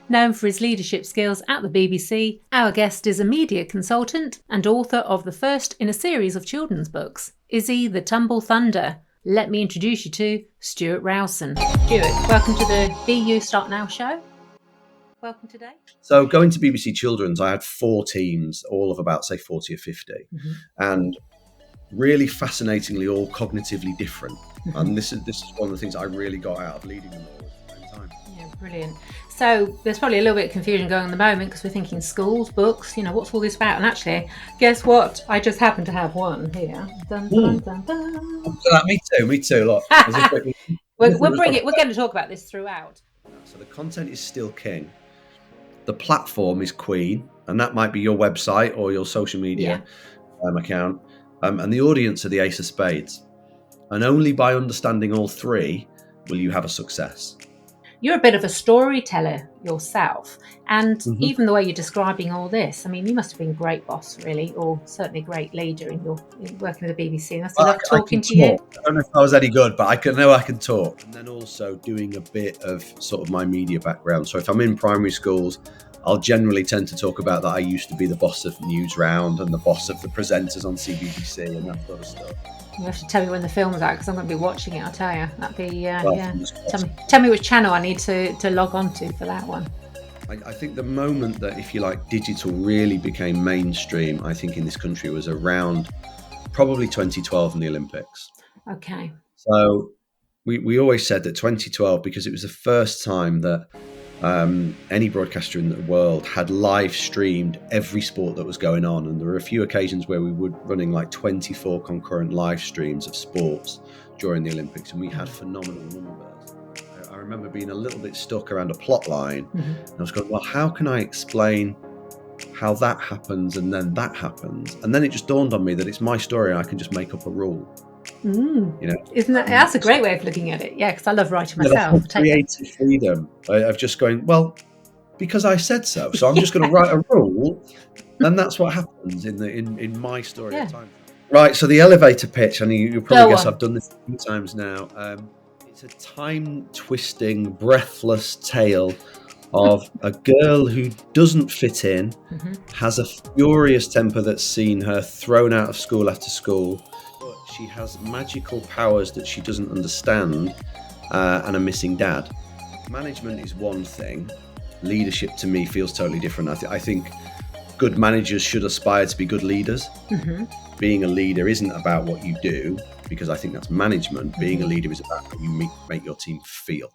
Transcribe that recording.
Known for his leadership skills at the BBC, our guest is a media consultant and author of the first in a series of children's books, Izzy the Tumble Thunder. Let me introduce you to Stuart Rowson. Stuart, welcome to the BU Start Now show. Welcome today. So going to BBC Children's, I had 4 teams, all of about, say, 40 or 50. And really fascinatingly, all cognitively different. And this is one of the things I really got out of leading them all at the same time. Yeah, brilliant. So there's probably a little bit of confusion going on at the moment because we're thinking schools, books, what's all this about? And actually, guess what? I just happen to have one here. Dun, dun, dun, dun. Me too. Look. We're going to talk about this throughout. So the content is still king. The platform is queen, and that might be your website or your social media account. And the audience are the ace of spades. And only by understanding all 3 will you have a success. You're a bit of a storyteller yourself. And even the way you're describing all this, I mean, you must have been a great boss, really, or certainly a great leader in working with the BBC. Must have loved talking to you. I don't know if I was any good, but I can talk. And then also doing a bit of sort of my media background. So if I'm in primary schools, I'll generally tend to talk about that I used to be the boss of Newsround and the boss of the presenters on CBeebies and that sort of stuff. You have to tell me when the film's out because I'm going to be watching it, I'll tell you. That'd be, Tell me which channel I need to log on to for that one. I think the moment that, if you like, digital really became mainstream, I think in this country was around probably 2012 in the Olympics. Okay. So we always said that 2012, because it was the first time that any broadcaster in the world had live streamed every sport that was going on, and there were a few occasions where we were running like 24 concurrent live streams of sports during the Olympics, and we had phenomenal numbers. I remember being a little bit stuck around a plot line, and I was going, well, how can I explain how that happens and then that happens? And then it just dawned on me that it's my story and I can just make up a rule. Isn't that's a great way of looking at it? Yeah, because I love writing myself. Creative freedom of just going, well, because I said so I'm just going to write a rule, and that's what happens in my story of time. Right, so the elevator pitch, and you'll probably guess I've done this a few times now. It's a time-twisting, breathless tale of a girl who doesn't fit in, has a furious temper that's seen her thrown out of school after school. She has magical powers that she doesn't understand, and a missing dad. Management is one thing. Leadership to me feels totally different. I think good managers should aspire to be good leaders. Being a leader isn't about what you do, because I think that's management. Being a leader is about how you make your team feel.